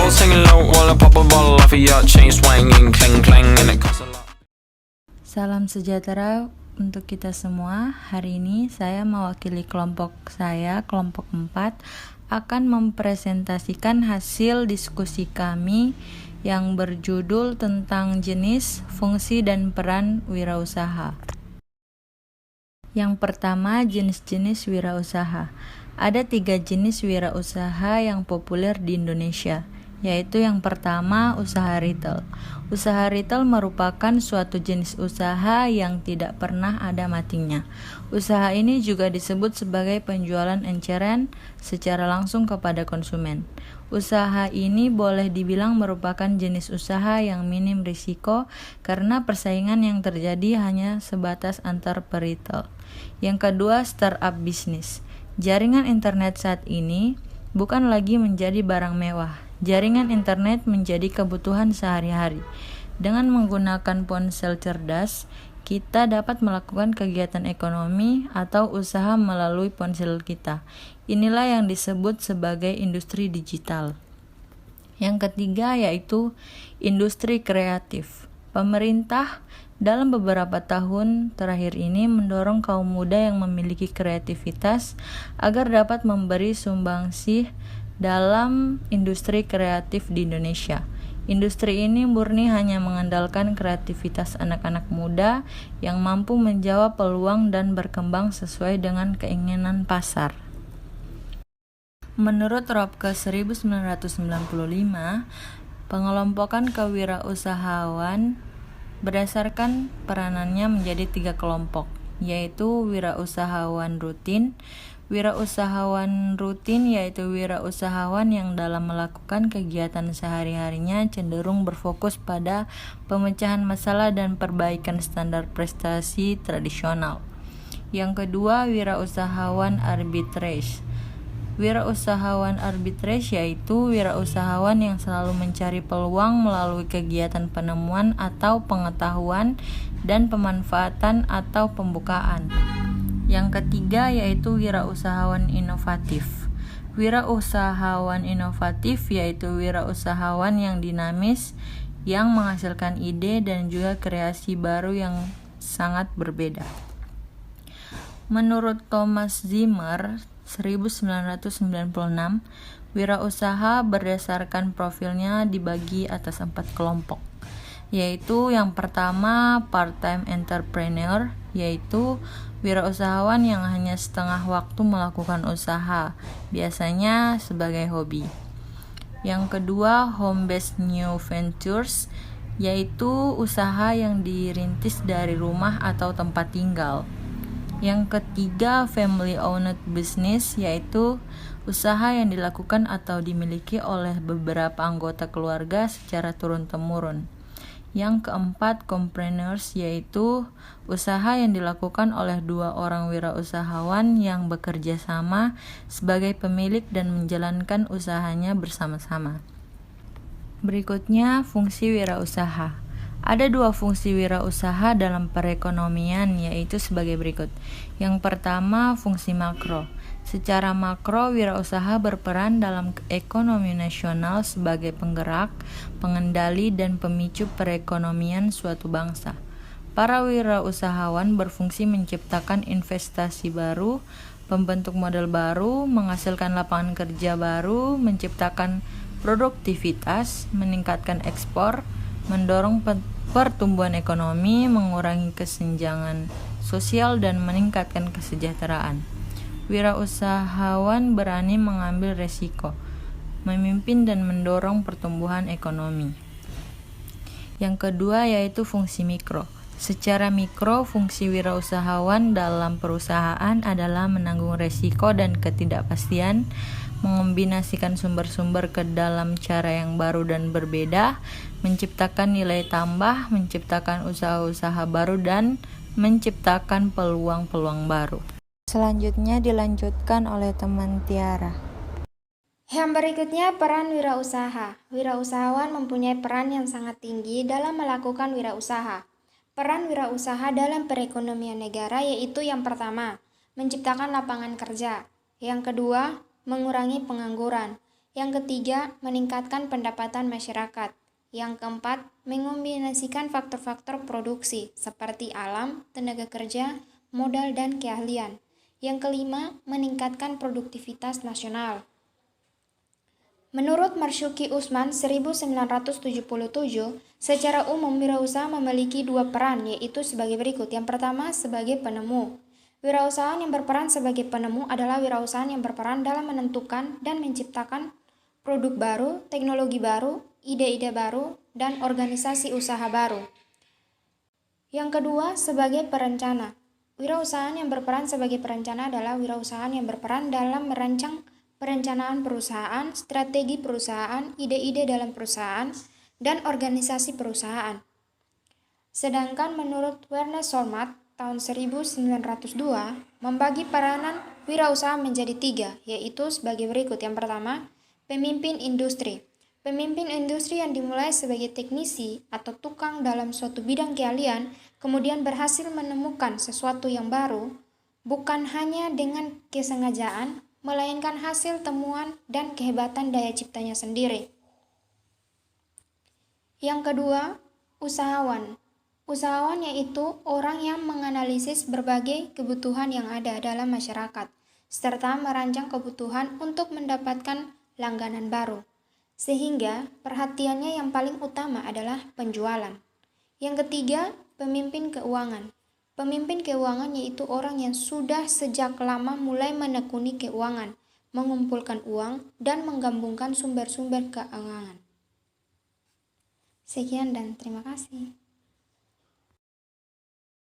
girl singing low while I pop a bottle off of your chain swinging, clang clang, and it costs a lot. Salam sejahtera untuk kita semua. Hari ini saya mewakili kelompok saya, kelompok 4, akan mempresentasikan hasil diskusi kami yang berjudul tentang jenis, fungsi, dan peran wirausaha. Yang pertama, jenis-jenis wirausaha. Ada 3 jenis wirausaha yang populer di Indonesia, yaitu yang pertama, usaha retail. Usaha retail merupakan suatu jenis usaha yang tidak pernah ada matinya. Usaha ini juga disebut sebagai penjualan eceran secara langsung kepada konsumen. Usaha ini boleh dibilang merupakan jenis usaha yang minim risiko karena persaingan yang terjadi hanya sebatas antar peritel. Yang kedua, startup bisnis. Jaringan internet saat ini bukan lagi menjadi barang mewah. Jaringan internet menjadi kebutuhan sehari-hari. Dengan menggunakan ponsel cerdas, kita dapat melakukan kegiatan ekonomi atau usaha melalui ponsel kita. Inilah yang disebut sebagai industri digital. Yang ketiga yaitu industri kreatif. Pemerintah dalam beberapa tahun terakhir ini mendorong kaum muda yang memiliki kreativitas agar dapat memberi sumbangsih dalam industri kreatif di Indonesia. Industri ini murni hanya mengandalkan kreativitas anak-anak muda yang mampu menjawab peluang dan berkembang sesuai dengan keinginan pasar. Menurut Robke 1995, pengelompokan kewirausahaan berdasarkan peranannya menjadi 3 kelompok, yaitu wirausahawan rutin. Wirausahawan rutin yaitu wirausahawan yang dalam melakukan kegiatan sehari-harinya cenderung berfokus pada pemecahan masalah dan perbaikan standar prestasi tradisional. Yang kedua, wirausahawan arbitrage. Wirausahawan arbitrage yaitu wirausahawan yang selalu mencari peluang melalui kegiatan penemuan atau pengetahuan dan pemanfaatan atau pembukaan. Yang ketiga yaitu wirausahawan inovatif. Wirausahawan inovatif yaitu wirausahawan yang dinamis, yang menghasilkan ide dan juga kreasi baru yang sangat berbeda. Menurut Thomas Zimmer 1996, wirausaha berdasarkan profilnya dibagi atas 4 kelompok, yaitu yang pertama part-time entrepreneur, yaitu wirausahawan yang hanya setengah waktu melakukan usaha, biasanya sebagai hobi. Yang kedua, home-based new ventures, yaitu usaha yang dirintis dari rumah atau tempat tinggal. Yang ketiga, family-owned business, yaitu usaha yang dilakukan atau dimiliki oleh beberapa anggota keluarga secara turun-temurun. Yang keempat, compreneurs, yaitu usaha yang dilakukan oleh 2 orang wirausahawan yang bekerja sama sebagai pemilik dan menjalankan usahanya bersama-sama. Berikutnya, fungsi wirausaha. Ada 2 fungsi wirausaha dalam perekonomian, yaitu sebagai berikut. Yang pertama, fungsi makro. Secara makro, wirausaha berperan dalam ekonomi nasional sebagai penggerak, pengendali, dan pemicu perekonomian suatu bangsa. Para wirausahawan berfungsi menciptakan investasi baru, membentuk modal baru, menghasilkan lapangan kerja baru, menciptakan produktivitas, meningkatkan ekspor, mendorong pertumbuhan ekonomi, mengurangi kesenjangan sosial, dan meningkatkan kesejahteraan. Wirausahawan berani mengambil resiko, memimpin dan mendorong pertumbuhan ekonomi. Yang kedua yaitu fungsi mikro. Secara mikro, fungsi wirausahawan dalam perusahaan adalah menanggung resiko dan ketidakpastian, mengombinasikan sumber-sumber ke dalam cara yang baru dan berbeda, menciptakan nilai tambah, menciptakan usaha-usaha baru, dan menciptakan peluang-peluang baru. Selanjutnya dilanjutkan oleh teman Tiara. Yang berikutnya, peran wirausaha. Wirausahawan mempunyai peran yang sangat tinggi dalam melakukan wirausaha. Peran wirausaha dalam perekonomian negara yaitu yang pertama, menciptakan lapangan kerja. Yang kedua, mengurangi pengangguran. Yang ketiga, meningkatkan pendapatan masyarakat. Yang keempat, mengombinasikan faktor-faktor produksi seperti alam, tenaga kerja, modal, dan keahlian. Yang kelima, meningkatkan produktivitas nasional. Menurut Marsyuki Usman 1977, secara umum wirausaha memiliki dua peran, yaitu sebagai berikut. Yang pertama, sebagai penemu. Wirausahaan yang berperan sebagai penemu adalah wirausahaan yang berperan dalam menentukan dan menciptakan produk baru, teknologi baru, ide-ide baru, dan organisasi usaha baru. Yang kedua, sebagai perencana. Wirausahaan yang berperan sebagai perencana adalah wirausahaan yang berperan dalam merancang perencanaan perusahaan, strategi perusahaan, ide-ide dalam perusahaan, dan organisasi perusahaan. Sedangkan menurut Werner Solmat tahun 1902, membagi peranan wirausaha menjadi tiga, yaitu sebagai berikut. Yang pertama, pemimpin industri. Pemimpin industri yang dimulai sebagai teknisi atau tukang dalam suatu bidang keahlian, kemudian berhasil menemukan sesuatu yang baru, bukan hanya dengan kesengajaan, melainkan hasil temuan dan kehebatan daya ciptanya sendiri. Yang kedua, usahawan. Usahawan yaitu orang yang menganalisis berbagai kebutuhan yang ada dalam masyarakat, serta merancang kebutuhan untuk mendapatkan langganan baru. Sehingga perhatiannya yang paling utama adalah penjualan. Yang ketiga, pemimpin keuangan. Pemimpin keuangan yaitu orang yang sudah sejak lama mulai menekuni keuangan, mengumpulkan uang, dan menggabungkan sumber-sumber keuangan. Sekian dan terima kasih.